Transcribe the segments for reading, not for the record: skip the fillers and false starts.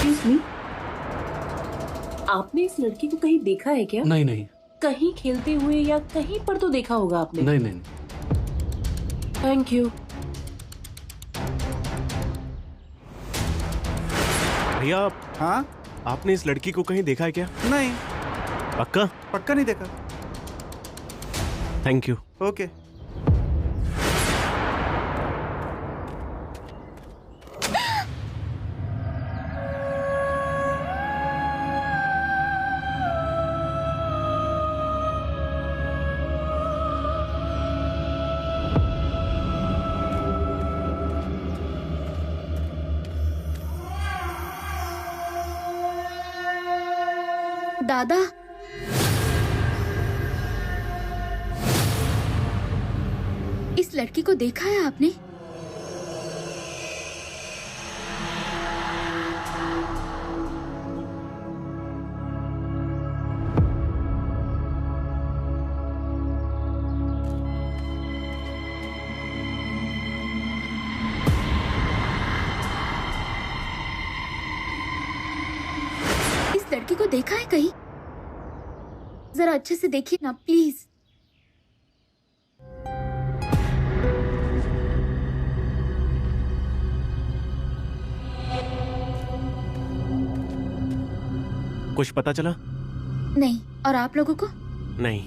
Excuse me, आपने इस लड़की को कहीं देखा है क्या? नहीं नहीं कहीं खेलते हुए या कहीं पर तो देखा होगा आपने। नहीं नहीं। Thank you. भैया, हाँ? आपने इस लड़की को कहीं देखा है क्या? नहीं, पक्का? पक्का नहीं देखा। Thank you. ओके। दादा, इस लड़की को देखा है आपने? इस लड़की को देखा है कहीं? जरा अच्छे से देखिए ना प्लीज। कुछ पता चला? नहीं। और आप लोगों को? नहीं।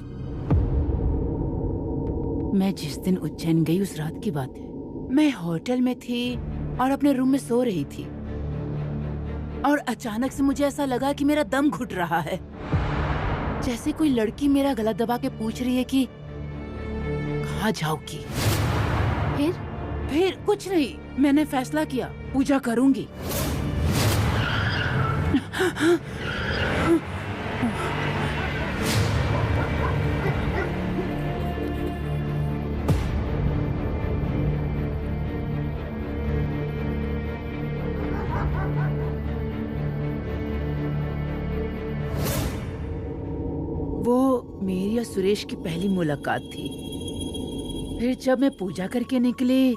मैं जिस दिन उज्जैन गई उस रात की बात है। मैं होटल में थी और अपने रूम में सो रही थी और अचानक से मुझे ऐसा लगा कि मेरा दम घुट रहा है, जैसे कोई लड़की मेरा गला दबा के पूछ रही है कि कहाँ जाओगी। फिर कुछ नहीं, मैंने फैसला किया पूजा करूंगी। वो मेरी और सुरेश की पहली मुलाकात थी। फिर जब मैं पूजा करके निकली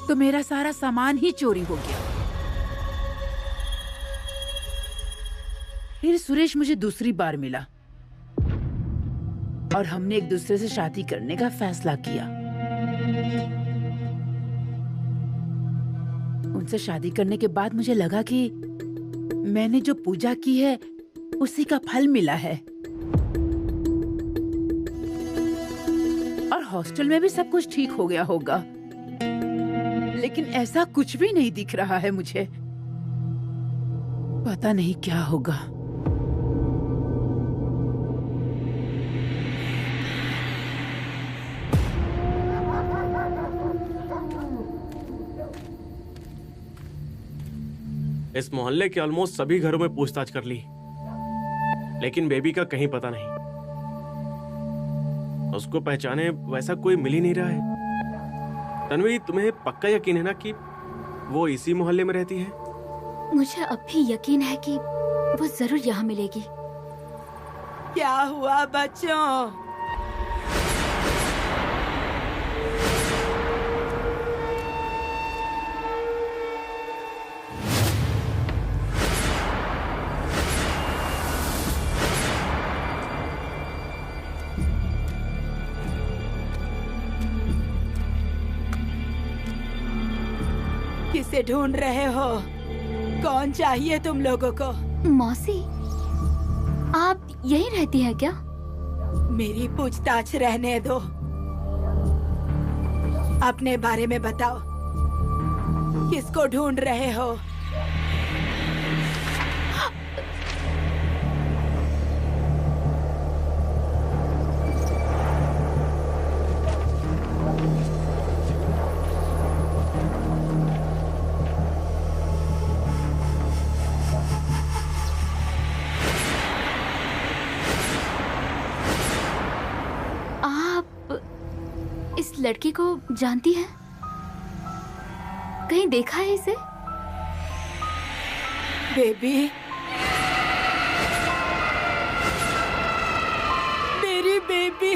तो मेरा सारा सामान ही चोरी हो गया। फिर सुरेश मुझे दूसरी बार मिला और हमने एक दूसरे से शादी करने का फैसला किया। उनसे शादी करने के बाद मुझे लगा कि मैंने जो पूजा की है उसी का फल मिला है। और हॉस्टल में भी सब कुछ ठीक हो गया होगा, लेकिन ऐसा कुछ भी नहीं दिख रहा है मुझे। पता नहीं क्या होगा। इस मोहल्ले के ऑलमोस्ट सभी घरों में पूछताछ कर ली, लेकिन बेबी का कहीं पता नहीं। उसको पहचाने वैसा कोई मिल ही नहीं रहा है। तन्वी, तुम्हें पक्का यकीन है ना कि वो इसी मोहल्ले में रहती है? मुझे अब भी यकीन है कि वो जरूर यहाँ मिलेगी। क्या हुआ बच्चों? किसे ढूंढ रहे हो? कौन चाहिए तुम लोगों को? मौसी, आप यहीं रहती हैं क्या? मेरी पूछताछ रहने दो, अपने बारे में बताओ। किसको ढूंढ रहे हो? इस लड़की को जानती हैं? कहीं देखा है इसे? बेबी, मेरी बेबी।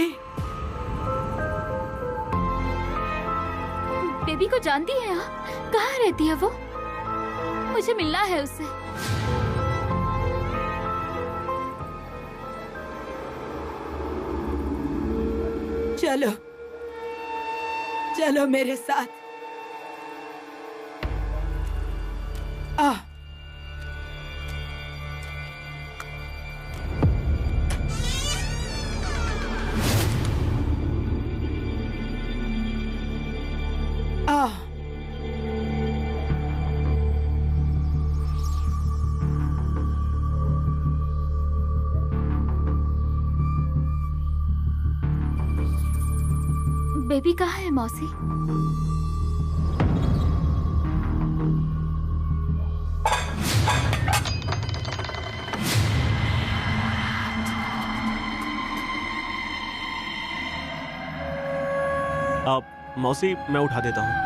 बेबी को जानती है आप? कहाँ रहती है वो? मुझे मिलना है उससे। चलो चलो मेरे साथ। आ आ बेबी कहाँ है मौसी? आप मौसी, मैं उठा देता हूँ।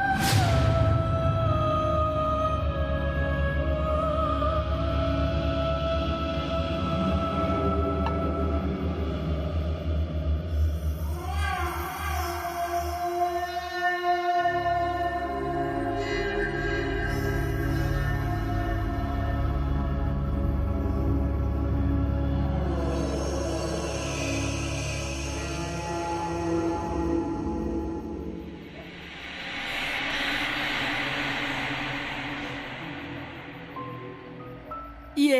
ये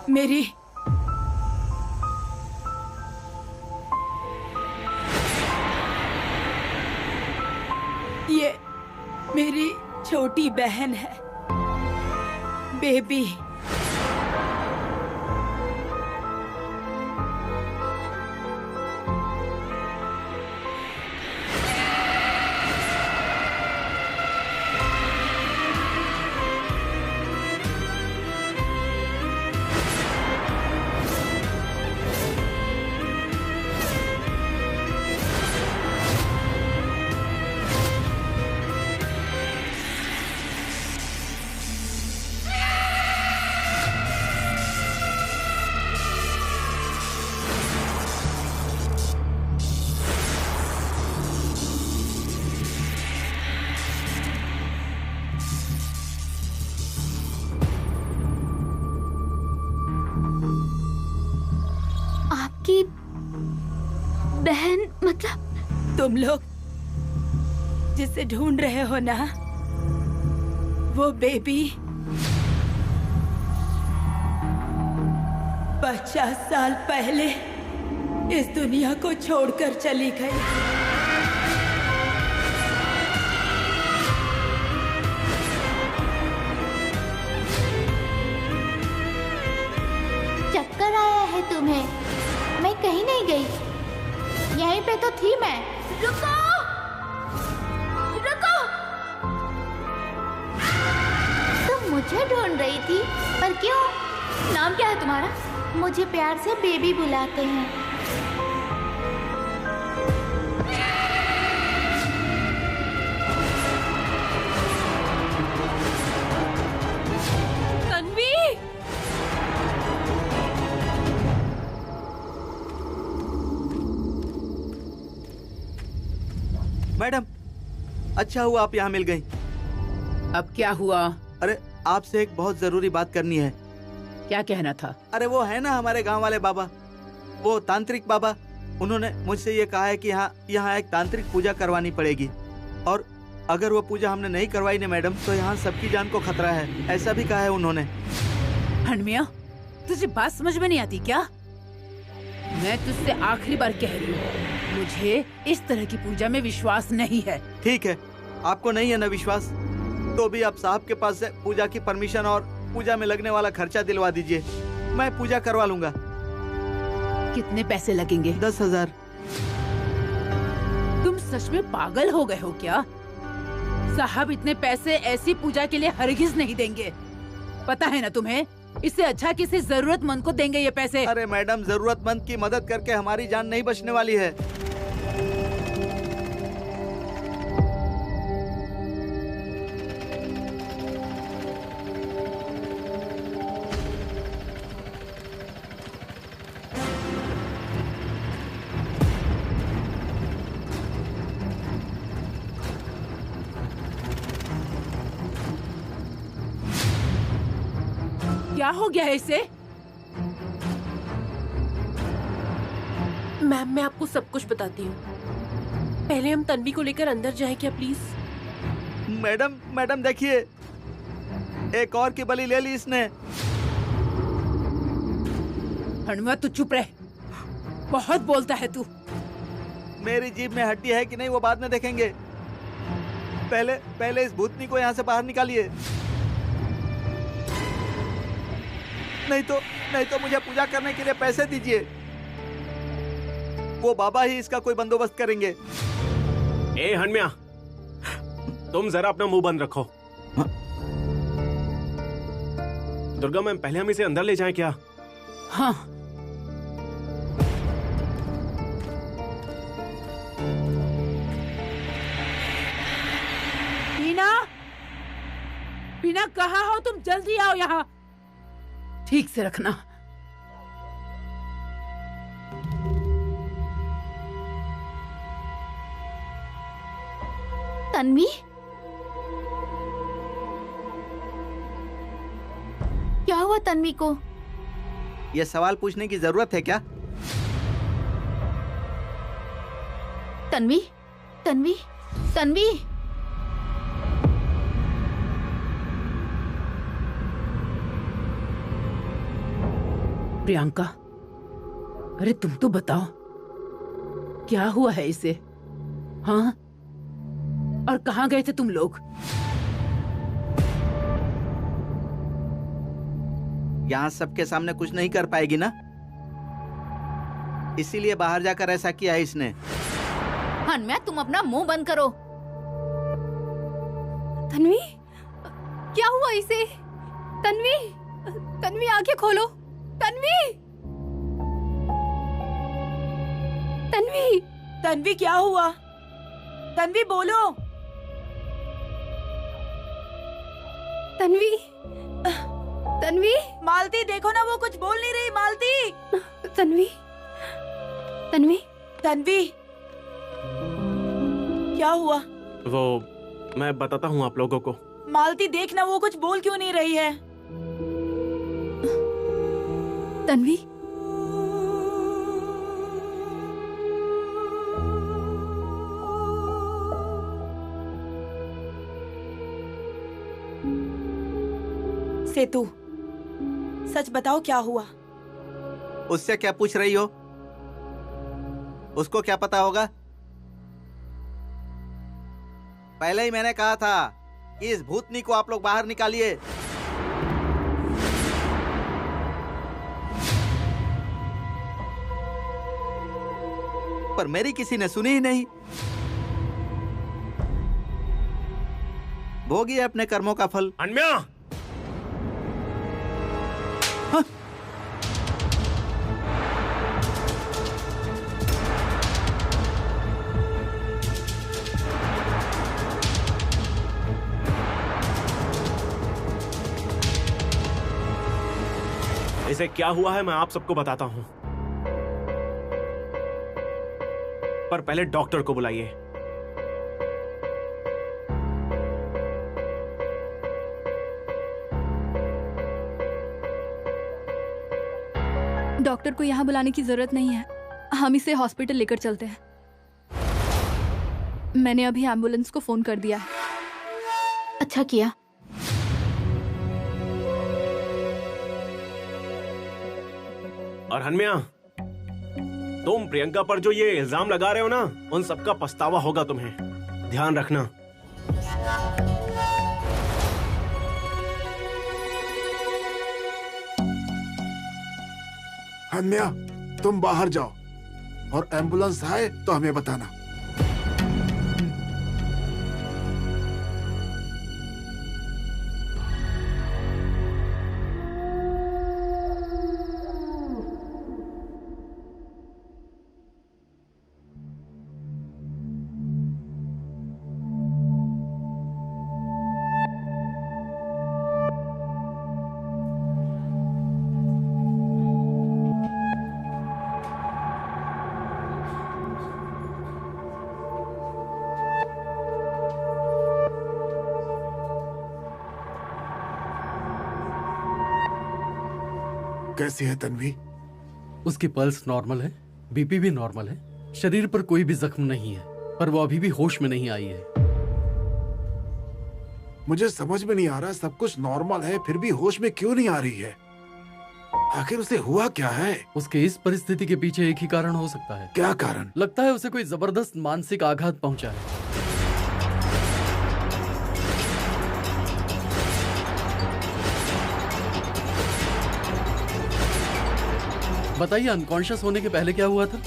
मेरी ये मेरी छोटी बहन है, बेबी। आपकी बहन मतलब? तुम लोग जिसे ढूंढ रहे हो ना, वो बेबी 50 साल पहले इस दुनिया को छोड़कर चली गई। चक्कर आया है तुम्हें? मैं कहीं नहीं गई, यहीं पे तो थी मैं। रुको रुको, तुम मुझे ढूंढ रही थी, पर क्यों? नाम क्या है तुम्हारा? मुझे प्यार से बेबी बुलाते हैं। तन्वी! मैडम, अच्छा हुआ आप यहाँ मिल गई। अब क्या हुआ? अरे आपसे एक बहुत जरूरी बात करनी है। क्या कहना था? अरे वो है ना हमारे गांव वाले बाबा, वो तांत्रिक बाबा, उन्होंने मुझसे ये कहा है कि यहाँ एक तांत्रिक पूजा करवानी पड़ेगी, और अगर वो पूजा हमने नहीं करवाई ना मैडम, तो यहाँ सबकी जान को खतरा है, ऐसा भी कहा है उन्होंने। हनमिया, तुझे बात समझ में नहीं आती क्या? मैं तुझसे आखिरी बार कह रही हूँ, मुझे इस तरह की पूजा में विश्वास नहीं है। ठीक है, आपको नहीं है ना विश्वास, तो भी आप साहब के पास से पूजा की परमिशन और पूजा में लगने वाला खर्चा दिलवा दीजिए, मैं पूजा करवा लूंगा। कितने पैसे लगेंगे? 10,000। तुम सच में पागल हो गए हो क्या? साहब इतने पैसे ऐसी पूजा के लिए हरगिज नहीं देंगे, पता है ना तुम्हें? इससे अच्छा किसी जरूरतमंद को देंगे ये पैसे। अरे मैडम, जरूरतमंद की मदद करके हमारी जान नहीं बचने वाली है। क्या हो गया है इसे? मैम मैं आपको सब कुछ बताती हूँ। पहले हम तन्वी को लेकर अंदर जाएं क्या प्लीज? मैडम मैडम देखिए, एक और की बलि ले ली इसने। हनुमा तू चुप रह, बहुत बोलता है तू। मेरी जीभ में हड्डी है कि नहीं वो बाद में देखेंगे। पहले इस भूतनी को यहाँ से बाहर निकालिए, नहीं तो मुझे पूजा करने के लिए पैसे दीजिए। वो बाबा ही इसका कोई बंदोबस्त करेंगे। ए हनम्या, तुम जरा अपना मुंह बंद रखो। हाँ? दुर्गा मैम, पहले हम इसे अंदर ले जाएं क्या? हाँ। बीना, बीना कहाँ हो तुम? जल्दी आओ यहाँ। ठीक से रखना। तन्वी, क्या हुआ तन्वी को? ये सवाल पूछने की जरूरत है क्या? तन्वी, तन्वी, तन्वी। प्रियंका, अरे तुम तो बताओ, क्या हुआ है इसे? हाँ, और कहाँ गए थे तुम लोग? यहाँ सबके सामने कुछ नहीं कर पाएगी ना, इसीलिए बाहर जाकर ऐसा किया है इसने। हनम्या, तुम अपना मुंह बंद करो। तन्वी, क्या हुआ इसे? तन्वी, तन्वी आंखें खोलो। तन्वी, तन्वी, तन्वी क्या हुआ? तन्वी बोलो। तन्वी, तन्वी, मालती देखो ना, वो कुछ बोल नहीं रही। मालती, तन्वी, तन्वी, तन्वी, क्या हुआ? वो मैं बताता हूँ आप लोगों को। मालती देखना, वो कुछ बोल क्यों नहीं रही है? तन्वी, सेतु, सच बताओ क्या हुआ? उससे क्या पूछ रही हो? उसको क्या पता होगा? पहले ही मैंने कहा था कि इस भूतनी को आप लोग बाहर निकालिए। पर मेरी किसी ने सुनी ही नहीं। भोगिए अपने कर्मों का फल। हनम्या, इसे क्या हुआ है मैं आप सबको बताता हूं, पर पहले डॉक्टर को बुलाइए। डॉक्टर को यहाँ बुलाने की जरूरत नहीं है, हम इसे हॉस्पिटल लेकर चलते हैं। मैंने अभी एम्बुलेंस को फोन कर दिया है। अच्छा किया। और हनम्या, तुम प्रियंका पर जो ये इल्जाम लगा रहे हो ना, उन सबका पछतावा होगा तुम्हें, ध्यान रखना। हन्या, तुम बाहर जाओ और एम्बुलेंस आए तो हमें बताना। कैसी है तन्वी? उसकी पल्स नॉर्मल है, बीपी भी नॉर्मल है, शरीर पर कोई भी जख्म नहीं है, पर वो अभी भी होश में नहीं आई है। मुझे समझ में नहीं आ रहा, सब कुछ नॉर्मल है फिर भी होश में क्यों नहीं आ रही है? आखिर उसे हुआ क्या है? उसके इस परिस्थिति के पीछे एक ही कारण हो सकता है। क्या कारण? लगता है उसे कोई जबरदस्त मानसिक आघात पहुंचा है। बताइए, अनकॉन्शियस होने के पहले क्या हुआ था?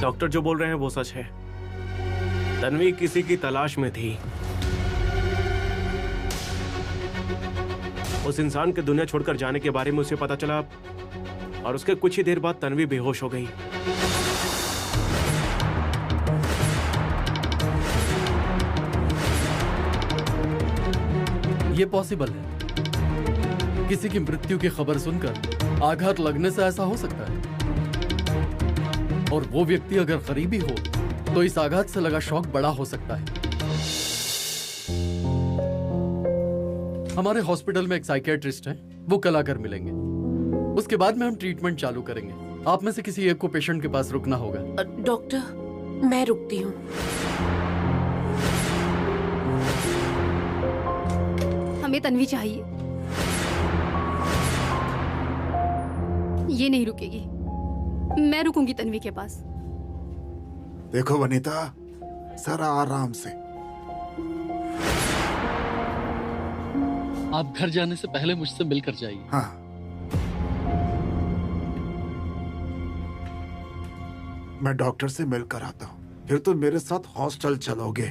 डॉक्टर जो बोल रहे हैं वो सच है। तन्वी किसी की तलाश में थी। उस इंसान के दुनिया छोड़कर जाने के बारे में उसे पता चला और उसके कुछ ही देर बाद तन्वी बेहोश हो गई। ये पॉसिबल है। किसी की मृत्यु की खबर सुनकर आघात लगने से ऐसा हो सकता है, और वो व्यक्ति अगर करीबी हो तो इस आघात से लगा शॉक बड़ा हो सकता है। हमारे हॉस्पिटल में एक साइकियाट्रिस्ट है, वो कल आकर मिलेंगे। उसके बाद में हम ट्रीटमेंट चालू करेंगे। आप में से किसी एक को पेशेंट के पास रुकना होगा। डॉक्टर, मैं रुकती हूँ। हमें तन्वी चाहिए। ये नहीं रुकेगी। मैं रुकूंगी तन्वी के पास। देखो वनीता, जरा आराम से। आप घर जाने से पहले मुझसे मिलकर जाइए। हाँ, मैं डॉक्टर से मिलकर आता हूँ, फिर तुम मेरे साथ हॉस्टल चलोगे,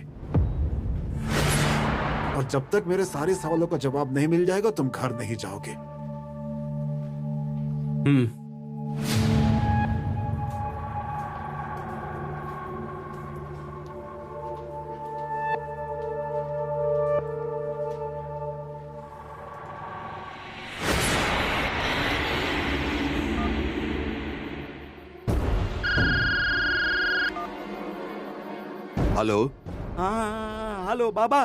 और जब तक मेरे सारे सवालों का जवाब नहीं मिल जाएगा तुम घर नहीं जाओगे। हेलो। हाँ, हेलो बाबा।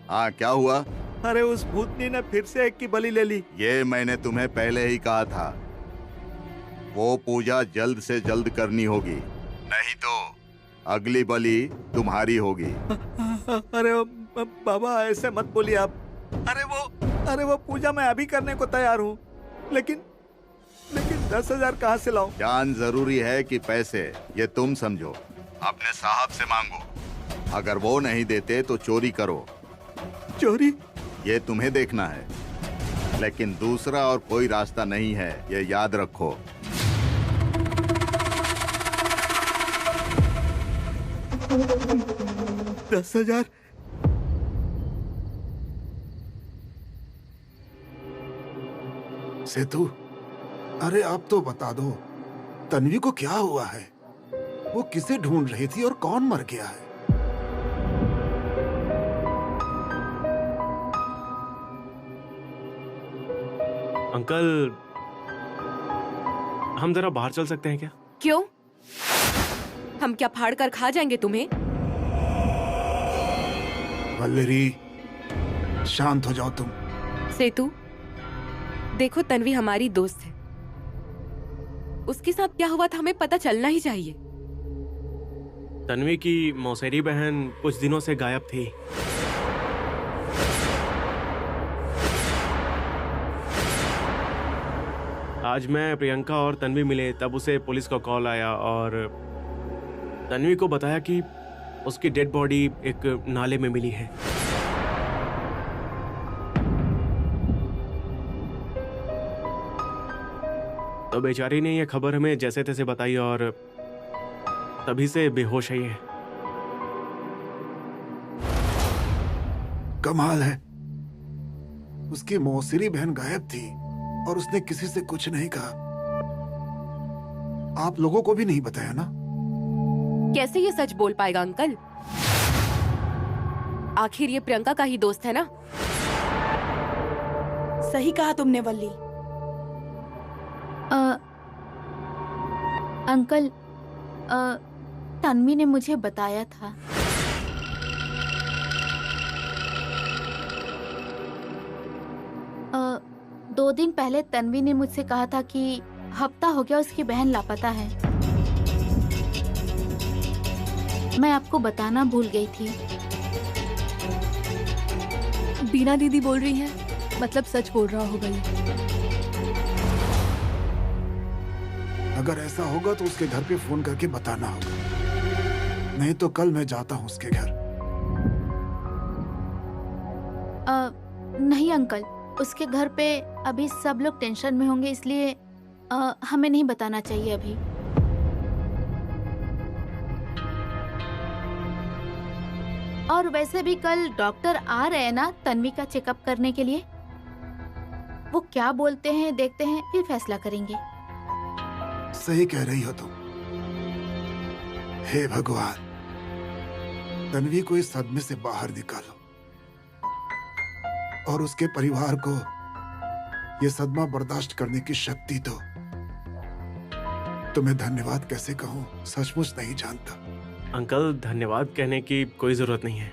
हाँ, क्या हुआ? अरे उस भूतनी ने फिर से एक की बलि ले ली। ये मैंने तुम्हें पहले ही कहा था। वो पूजा जल्द से जल्द करनी होगी, नहीं तो अगली बलि तुम्हारी होगी। अरे बाबा, ऐसे मत बोलिए आप। अरे वो पूजा मैं अभी करने को तैयार हूँ, लेकिन 10,000 कहाँ से लाऊं? जान जरूरी है कि पैसे, ये तुम समझो। अपने साहब से मांगो, अगर वो नहीं देते तो चोरी करो। चोरी? ये तुम्हें देखना है, लेकिन दूसरा और कोई रास्ता नहीं है, ये याद रखो। $10,000? सेतु, अरे आप तो बता दो, तन्वी को क्या हुआ है? वो किसे ढूंढ रही थी और कौन मर गया है? अंकल, हम जरा बाहर चल सकते हैं क्या? क्यों? हम क्या फाड़ कर खा जाएंगे तुम्हें? वल्लरी, शांत हो जाओ तुम। सेतु, देखो तन्वी हमारी दोस्त है। उसके साथ क्या हुआ था हमें पता चलना ही चाहिए। तन्वी की मौसेरी बहन कुछ दिनों से गायब थी। आज मैं प्रियंका और तन्वी मिले, तब उसे पुलिस का कॉल आया और तन्वी को बताया कि उसकी डेड बॉडी एक नाले में मिली है। तो बेचारी ने ये खबर हमें जैसे तैसे बताई और तभी से बेहोश है ये। कमाल है, उसकी मौसेरी बहन गायब थी और उसने किसी से कुछ नहीं कहा। आप लोगों को भी नहीं बताया ना? कैसे ये सच बोल पाएगा अंकल? आखिर ये प्रियंका का ही दोस्त है ना। सही कहा तुमने वल्ली। अंकल, तन्वी ने मुझे बताया था। 2 दिन पहले तन्वी ने मुझसे कहा था कि हफ्ता हो गया उसकी बहन लापता है। मैं आपको बताना भूल गई थी। बीना दीदी बोल रही है, मतलब सच बोल रहा होगा ये। अगर ऐसा होगा तो उसके घर पे फोन करके बताना होगा, नहीं तो कल मैं जाता हूँ उसके घर। नहीं अंकल, उसके घर पे अभी सब लोग टेंशन में होंगे, इसलिए हमें नहीं बताना चाहिए अभी। और वैसे भी कल डॉक्टर आ रहे हैं ना तन्वी का चेकअप करने के लिए। वो क्या बोलते हैं देखते हैं, फिर फैसला करेंगे। सही कह रही हो तुम। हे भगवान, तन्वी को इस सदमे से बाहर निकालो और उसके परिवार को ये सदमा बर्दाश्त करने की शक्ति दो। तुम्हें धन्यवाद कैसे कहूँ, सचमुच नहीं जानता। अंकल, धन्यवाद कहने की कोई जरूरत नहीं है।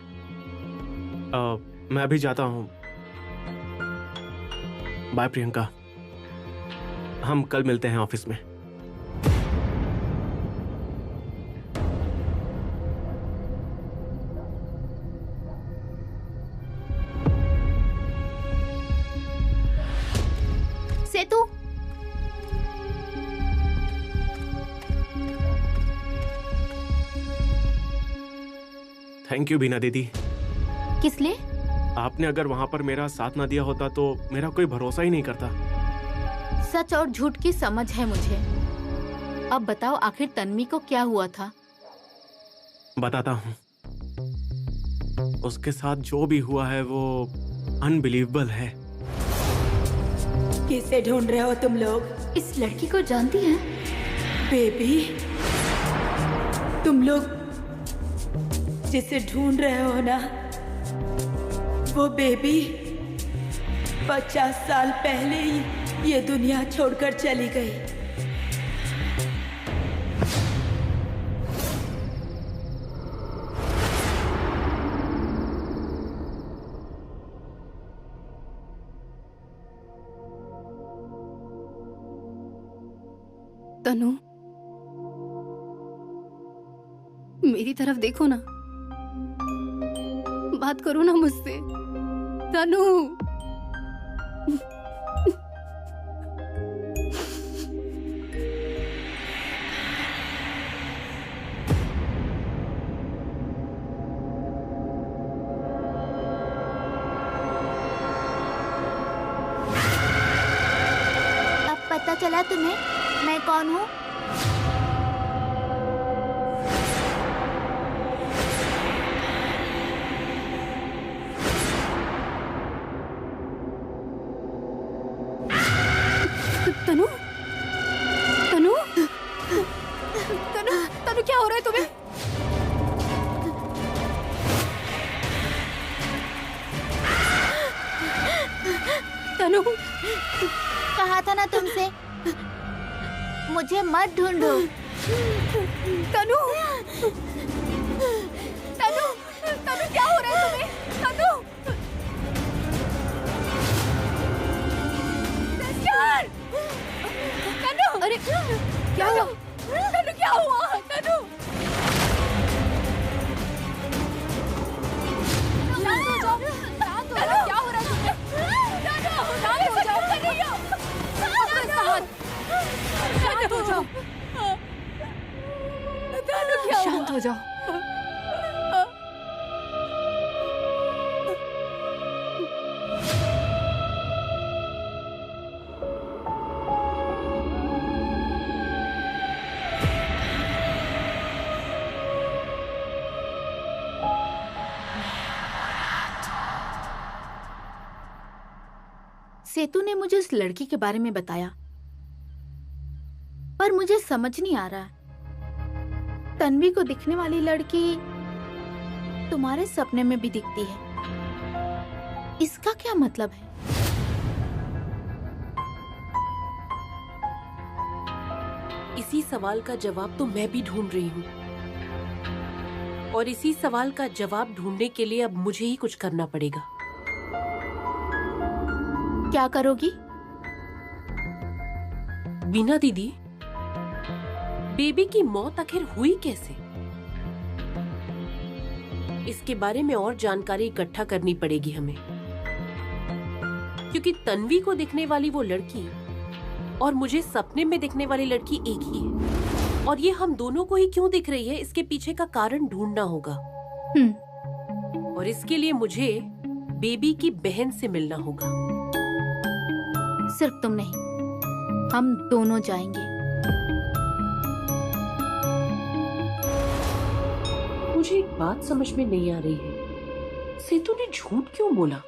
मैं अभी जाता हूँ। बाय प्रियंका, हम कल मिलते हैं ऑफिस में। सेतु, थैंक यू बीना दीदी। किस लिए? आपने अगर वहां पर मेरा साथ ना दिया होता तो मेरा कोई भरोसा ही नहीं करता। सच और झूठ की समझ है मुझे। अब बताओ आखिर तन्वी को क्या हुआ था? बताता हूँ। उसके साथ जो भी हुआ है वो अनबिलीवेबल है। किसे ढूंढ रहे हो तुम लोग? इस लड़की को जानती हैं? बेबी, तुम लोग जिसे ढूंढ रहे हो ना, वो बेबी 50 साल पहले ही ये दुनिया छोड़कर चली गई। तनु, मेरी तरफ देखो ना, बात करो ना मुझसे। तनु, अब पता चला तुम्हें मैं कौन हूँ? तनु, तनु, तनु, तनु क्या हो रहा है तुम्हें? तनु, कहा था ना तुमसे, मुझे मत ढूंढो। तनु, तनु, तनु क्या हो रहा है तुम्हें? तनु, तनु, अरे क्या हुआ? तनु क्या हुआ? तनु, शांत हो जाओ, शांत हो जाओ। क्या हो रहा है तुम्हें? तनु, शांत हो जाओ। शांत हो जाओ। तनु क्या हुआ? शांत हो जाओ। सेतु ने मुझे उस लड़की के बारे में बताया, पर मुझे समझ नहीं आ रहा। तन्वी को दिखने वाली लड़की तुम्हारे सपने में भी दिखती है, इसका क्या मतलब है? इसी सवाल का जवाब तो मैं भी ढूंढ रही हूँ, और इसी सवाल का जवाब ढूंढने के लिए अब मुझे ही कुछ करना पड़ेगा। क्या करोगी? बीना दीदी, बेबी की मौत आखिर हुई कैसे? इसके बारे में और जानकारी इकट्ठा करनी पड़ेगी हमें, क्योंकि तन्वी को दिखने वाली वो लड़की और मुझे सपने में दिखने वाली लड़की एक ही है, और ये हम दोनों को ही क्यों दिख रही है, इसके पीछे का कारण ढूंढना होगा। और इसके लिए मुझे बेबी की बहन से मिलना होगा। सिर्फ तुम नहीं, हम दोनों जाएंगे। मुझे एक बात समझ में नहीं आ रही है, सेतु ने झूठ क्यों बोला?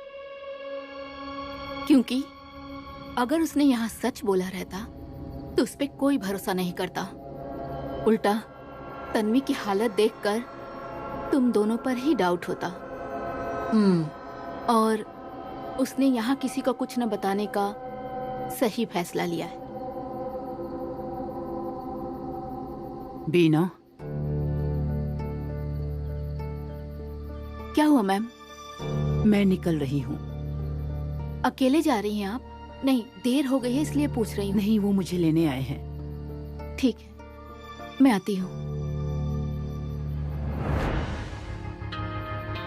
क्योंकि अगर उसने यहाँ सच बोला रहता तो उस पे कोई भरोसा नहीं करता। उल्टा तन्वी की हालत देखकर तुम दोनों पर ही डाउट होता। और उसने यहाँ किसी को कुछ न बताने का सही फैसला लिया है। बीना, क्या हुआ मैम? मैं निकल रही हूँ। अकेले जा रही हैं आप? नहीं, देर हो गई है इसलिए पूछ रही हूँ। नहीं, वो मुझे लेने आए हैं। ठीक है, मैं आती हूँ।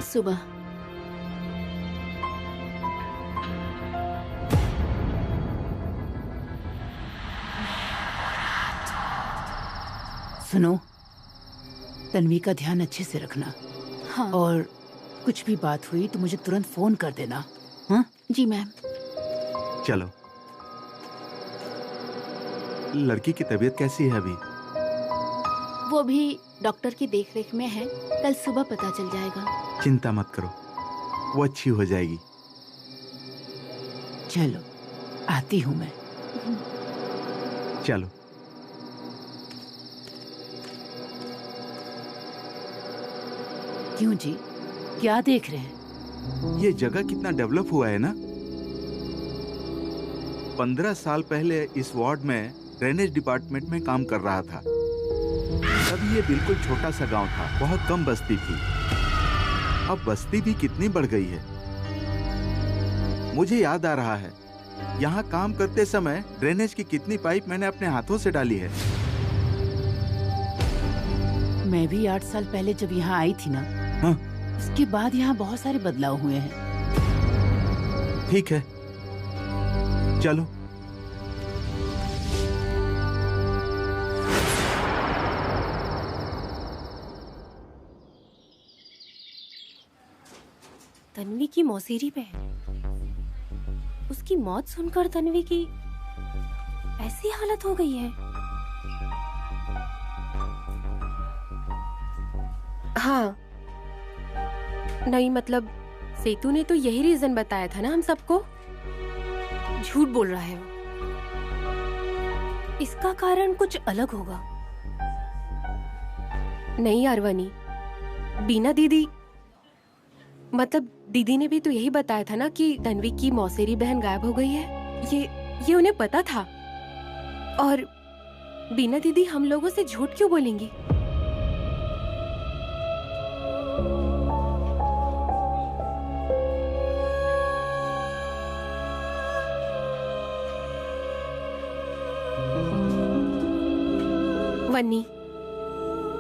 सुबह। सुनो, तन्वी का ध्यान अच्छे से रखना। हाँ। और कुछ भी बात हुई तो मुझे तुरंत फोन कर देना। हाँ जी मैम। चलो, लड़की की तबीयत कैसी है अभी? वो भी डॉक्टर की देखरेख में है, कल सुबह पता चल जाएगा। चिंता मत करो, वो अच्छी हो जाएगी। चलो, आती हूँ मैं। चलो। क्यों जी, क्या देख रहे हैं? ये जगह कितना डेवलप हुआ है ना। 15 साल पहले इस वार्ड में ड्रेनेज डिपार्टमेंट में काम कर रहा था। तब ये बिल्कुल छोटा सा गांव था, बहुत कम बस्ती थी। अब बस्ती भी कितनी बढ़ गई है। मुझे याद आ रहा है, यहाँ काम करते समय ड्रेनेज की कितनी पाइप मैंने अपने हाथों से डाली है। मैं भी 8 साल पहले जब यहाँ आई थी ना, हाँ? उसके बाद यहाँ बहुत सारे बदलाव हुए हैं। ठीक है, चलो। तन्वी की मौसेरी बहन, उसकी मौत सुनकर तन्वी की ऐसी हालत हो गई है। हाँ, नहीं मतलब सेतु ने तो यही रीजन बताया था ना हम सबको। झूठ बोल रहा है वो। इसका कारण कुछ अलग होगा। नहीं अरवनी, बीना दीदी, मतलब दीदी ने भी तो यही बताया था ना कि तन्वी की मौसेरी बहन गायब हो गई है। ये उन्हें पता था। और बीना दीदी हम लोगों से झूठ क्यों बोलेंगी?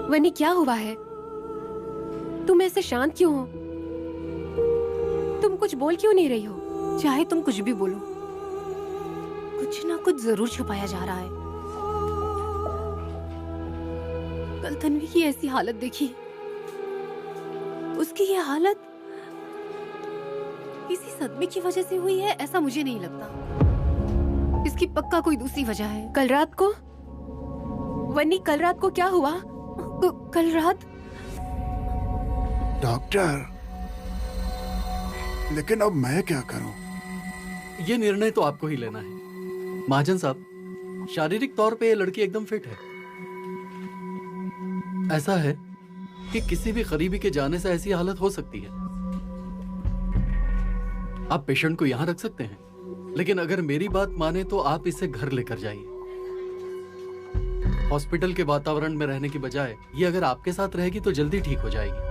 वन्नी क्या हुआ है? तुम ऐसे शांत क्यों हो? तुम कुछ बोल क्यों नहीं रही हो? चाहे तुम कुछ भी बोलो, कुछ ना कुछ जरूर छुपाया जा रहा है। कल तन्वी की ऐसी हालत देखी, उसकी ये हालत किसी सदमे की वजह से हुई है ऐसा मुझे नहीं लगता। इसकी पक्का कोई दूसरी वजह है। कल रात को वन्नी, कल रात को क्या हुआ? कल रात? डॉक्टर, लेकिन अब मैं क्या करूं? ये निर्णय तो आपको ही लेना है महाजन साहब। शारीरिक तौर पे ये लड़की एकदम फिट है। ऐसा है कि किसी भी करीबी के जाने से ऐसी हालत हो सकती है। आप पेशेंट को यहां रख सकते हैं, लेकिन अगर मेरी बात माने तो आप इसे घर लेकर जाइए। हॉस्पिटल के वातावरण में रहने की बजाय ये अगर आपके साथ रहेगी तो जल्दी ठीक हो जाएगी।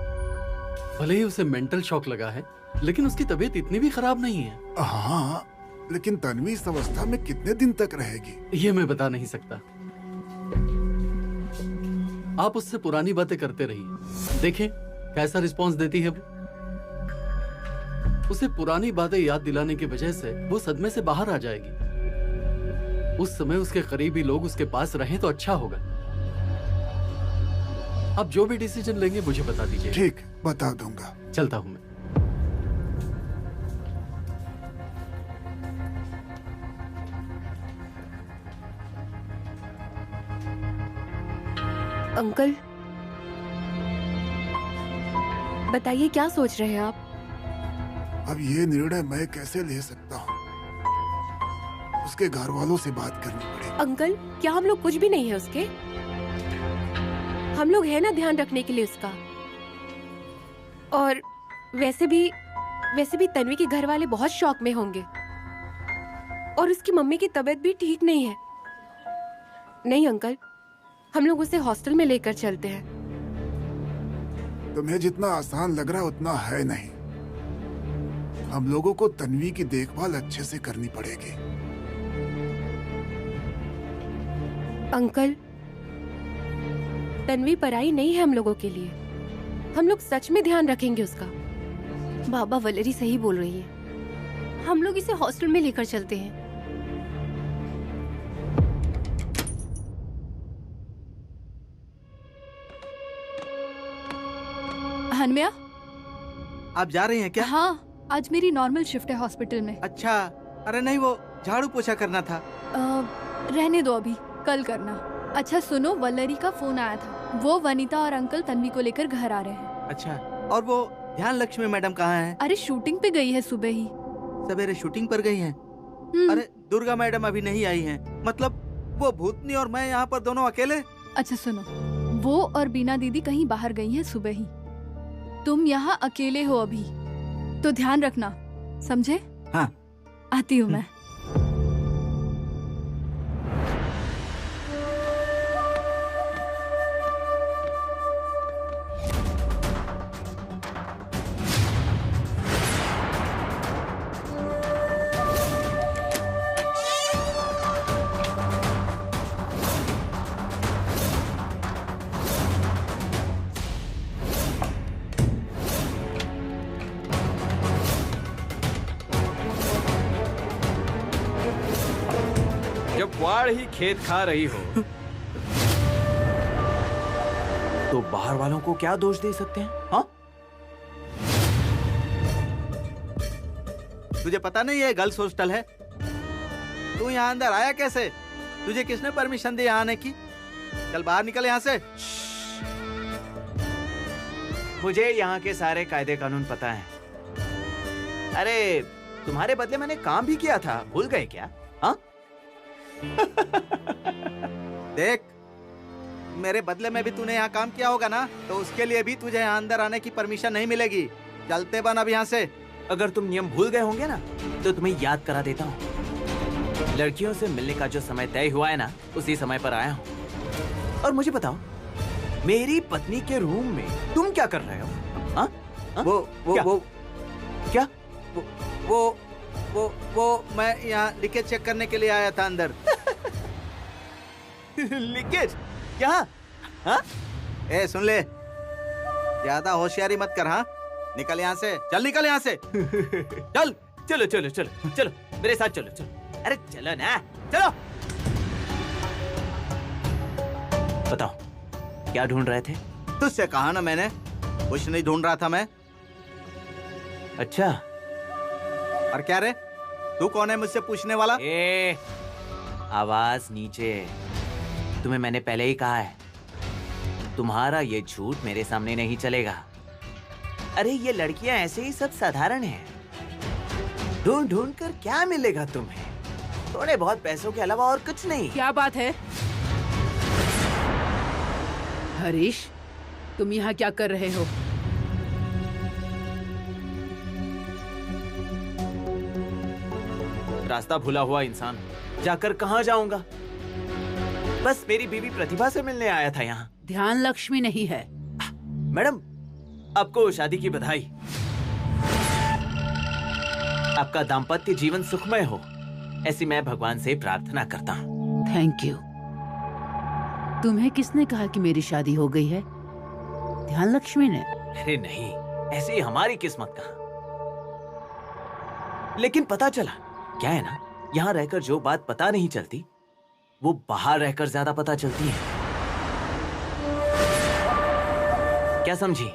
भले ही उसे मेंटल शॉक लगा है, लेकिन उसकी तबीयत इतनी भी खराब नहीं है। हाँ, लेकिन तन्वी इस अवस्था में कितने दिन तक रहेगी? ये मैं बता नहीं सकता। आप उससे पुरानी बातें करते रहिए, देखें कैसा रिस्पॉन्स देती है वो। उसे पुरानी बातें याद दिलाने की वजह से वो सदमे से बाहर आ जाएगी। उस समय उसके करीबी लोग उसके पास रहें तो अच्छा होगा। आप जो भी डिसीजन लेंगे मुझे बता दीजिए। ठीक, बता दूंगा। चलता हूं मैं। अंकल, बताइए क्या सोच रहे हैं आप? अब ये निर्णय मैं कैसे ले सकता हूँ? उसके घर वालों से बात करनी पड़ेगी। अंकल, क्या हम लोग कुछ भी नहीं है उसके? हम लोग है ना ध्यान रखने के लिए उसका। और वैसे भी तन्वी के घर वाले बहुत शौक में होंगे। और उसकी मम्मी की तबीयत भी ठीक नहीं है। नहीं अंकल, हम लोग उसे हॉस्टल में लेकर चलते हैं। तुम्हें जितना आसान लग रहा है उतना है नहीं। हम लोगों को तन्वी की देखभाल अच्छे से करनी पड़ेगी। अंकल, तन्वी पराई नहीं है हम लोगों के लिए। हम लोग सच में ध्यान रखेंगे उसका। बाबा, वलेरी सही बोल रही है। हम लोग इसे हॉस्टल में लेकर चलते हैं। हनम्या, आप जा रही हैं क्या? हाँ, आज मेरी नॉर्मल शिफ्ट है हॉस्पिटल में। अच्छा। अरे नहीं, वो झाड़ू पोछा करना था। रहने दो, अभी कल करना। अच्छा सुनो, वल्लरी का फोन आया था। वो वनीता और अंकल तन्वी को लेकर घर आ रहे हैं। अच्छा, और वो ध्यान लक्ष्मी मैडम कहाँ हैं? अरे शूटिंग पे गई है सुबह ही। सवेरे शूटिंग पर गई हैं? अरे दुर्गा मैडम अभी नहीं आई हैं। मतलब वो भूतनी और मैं यहाँ पर दोनों अकेले? अच्छा सुनो, वो और बीना दीदी कहीं बाहर गई हैं सुबह ही। तुम यहाँ अकेले हो अभी, तो ध्यान रखना, समझे? हाँ। आती हूँ मैं। जब वाड़ ही खेत खा रही हो तो बाहर वालों को क्या दोष दे सकते हैं? हाँ? तुझे पता नहीं है गर्ल्स हॉस्टल है? तू यहाँ अंदर आया कैसे? तुझे किसने परमिशन दी यहाँ आने की? चल बाहर निकल यहाँ से। मुझे यहाँ के सारे कायदे कानून पता है। अरे तुम्हारे बदले मैंने काम भी किया था, भूल गए क्या? हाँ? देख, मेरे बदले में भी तूने यहाँ काम किया होगा ना, तो उसके लिए भी तुझे यहाँ अंदर आने की परमिशन नहीं मिलेगी। चलते बन अब यहाँ से। अगर तुम नियम भूल गए होंगे ना, तो तुम्हें याद करा देता हूँ। लड़कियों से मिलने का जो समय तय हुआ है ना, उसी समय पर आया हूँ। और मुझे बताओ, मेरी पत्नी के रूम में तुम क्या कर रहे हो? हाँ? हाँ? वो क्या? वो मैं यहाँ लीकेज चेक करने के लिए आया था अंदर। लीकेज? क्या? हाँ? ए सुन ले, ज्यादा होशियारी मत कर। हाँ, निकल यहाँ से। चल निकल यहाँ से। चल। चलो चलो चलो चलो, मेरे साथ चलो चलो। अरे चलो ना, चलो। बताओ, क्या ढूंढ रहे थे? तुझसे कहा ना मैंने, कुछ नहीं ढूंढ रहा था मैं। अच्छा। और क्या रे, तू कौन है मुझसे पूछने वाला? आवाज नीचे। तुम्हें मैंने पहले ही कहा है, तुम्हारा ये झूठ मेरे सामने नहीं चलेगा। अरे ये लड़कियां ऐसे ही सब साधारण हैं। ढूंढ ढूंढ कर क्या मिलेगा तुम्हें? थोड़े बहुत पैसों के अलावा और कुछ नहीं। क्या बात है? हरीश, तुम यहाँ क्या कर रहे हो? रास्ता भूला हुआ इंसान, जाकर कहाँ जाऊंगा? बस मेरी बीवी प्रतिभा से मिलने आया था यहाँ। ध्यान लक्ष्मी नहीं है। मैडम, आपको शादी की बधाई। आपका दाम्पत्य जीवन सुखमय हो। ऐसी मैं भगवान से प्रार्थना करता हूँ। Thank you. तुम्हें किसने कहा कि मेरी शादी हो गई है? ध्यान लक्ष्मी ने। अरे नहीं, ऐसी हमारी किस्मत कहाँ। लेकिन पता चला, क्या है ना, यहाँ रहकर जो बात पता नहीं चलती वो बाहर रहकर ज्यादा पता चलती है। क्या समझी?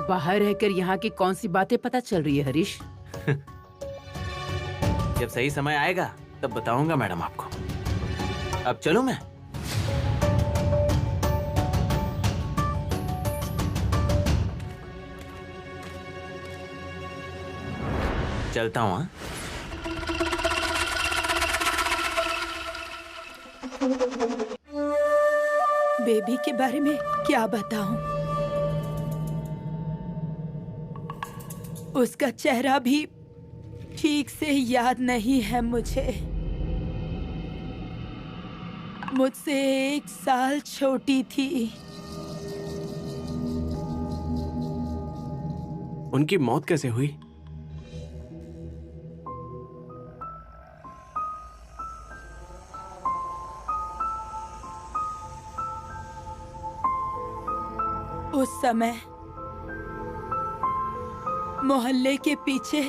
बाहर रहकर यहाँ की कौन सी बातें पता चल रही है हरीश? जब सही समय आएगा तब बताऊंगा मैडम आपको। अब चलो मैं। चलता हूँ। बेबी के बारे में क्या बताऊं? उसका चेहरा भी ठीक से याद नहीं है मुझे। मुझसे 1 साल छोटी थी। उनकी मौत कैसे हुई? उस समय मोहल्ले के पीछे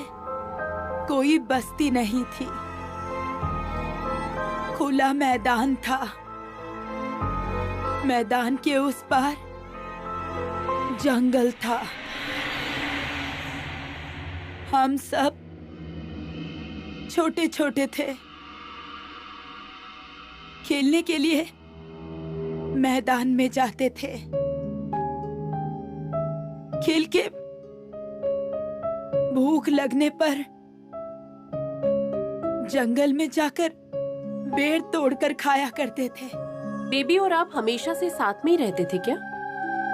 कोई बस्ती नहीं थी। खुला मैदान था। मैदान के उस पार जंगल था। हम सब छोटे छोटे थे। खेलने के लिए मैदान में जाते थे। खेल के भूख लगने पर जंगल में जाकर बेर तोड़कर खाया करते थे। बेबी और आप हमेशा से साथ में ही रहते थे क्या?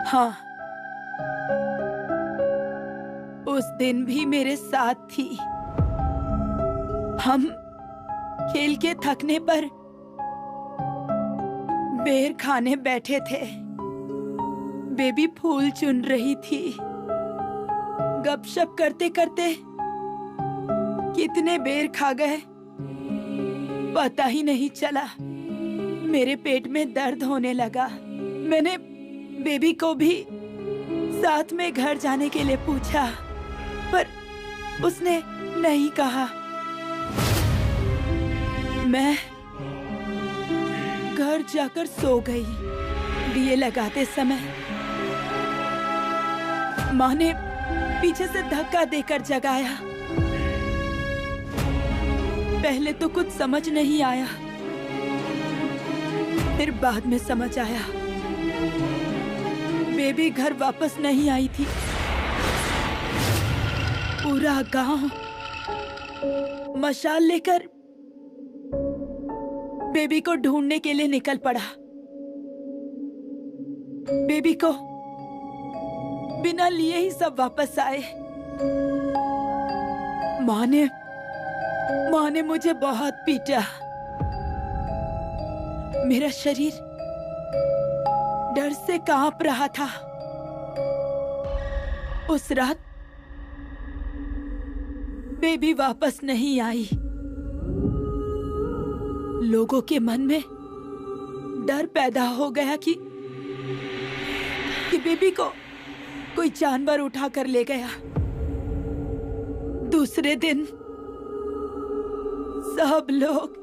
हाँ, उस दिन भी मेरे साथ थी। हम खेल के थकने पर बेर खाने बैठे थे। बेबी फूल चुन रही थी। गपशप करते करते कितने बेर खा गए पता ही नहीं चला। मेरे पेट में दर्द होने लगा। मैंने बेबी को भी साथ में घर जाने के लिए पूछा, पर उसने नहीं कहा। मैं घर जाकर सो गई। दिए लगाते समय माँ ने पीछे से धक्का देकर जगाया। पहले तो कुछ समझ नहीं आया, फिर बाद में समझ आया। बेबी घर वापस नहीं आई थी। पूरा गांव मशाल लेकर बेबी को ढूंढने के लिए निकल पड़ा। बेबी को बिना लिए ही सब वापस आए। माँ ने मुझे बहुत पीटा। मेरा शरीर डर से कांप रहा था। उस रात बेबी वापस नहीं आई। लोगों के मन में डर पैदा हो गया कि बेबी को कोई जानवर उठा कर ले गया। दूसरे दिन सब लोग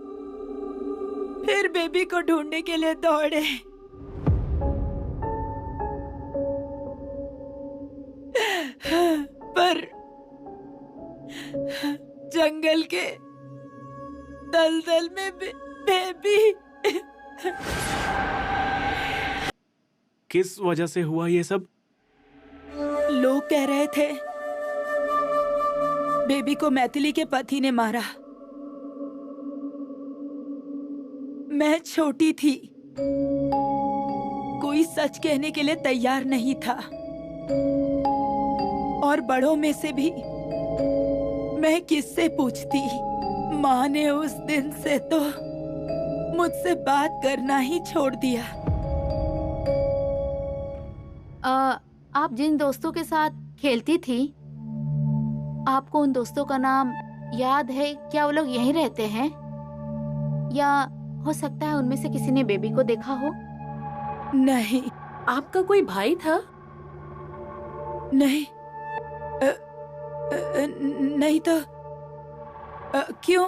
फिर बेबी को ढूंढने के लिए दौड़े। पर जंगल के दलदल में बेबी। किस वजह से हुआ ये सब? लोग कह रहे थे बेबी को मैथिली के पति ने मारा। मैं छोटी थी, कोई सच कहने के लिए तैयार नहीं था। और बड़ों में से भी मैं किससे पूछती। माँ ने उस दिन से तो मुझसे बात करना ही छोड़ दिया। आप जिन दोस्तों के साथ खेलती थी, आपको उन दोस्तों का नाम याद है क्या? वो लोग यहीं रहते हैं? या हो सकता है उनमें से किसी ने बेबी को देखा हो। नहीं। आपका कोई भाई था? नहीं। नहीं तो क्यों?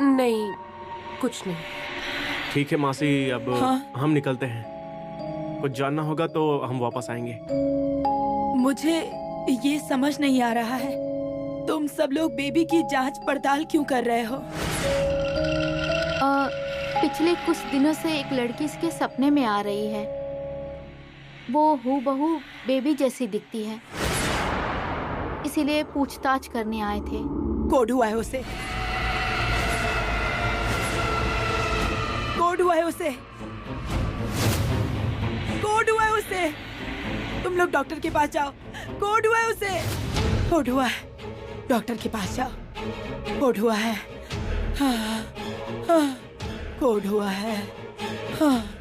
नहीं, कुछ नहीं। ठीक है मासी, अब हाँ? हम निकलते हैं। कुछ जानना होगा तो हम वापस आएंगे। मुझे ये समझ नहीं आ रहा है, तुम सब लोग बेबी की जांच पड़ताल क्यों कर रहे हो? पिछले कुछ दिनों से एक लड़की इसके सपने में आ रही है। वो हूबहू बेबी जैसी दिखती है, इसीलिए पूछताछ करने आए थे। कोड हुआ है उसे, कोड हुआ है उसे, कोड हुआ है उसे। तुम लोग डॉक्टर के पास जाओ, कोड हुआ है उसे, कोड हुआ है। डॉक्टर के पास जाओ, कोड हुआ है। हाँ, हाँ, कोड हुआ है। हाँ।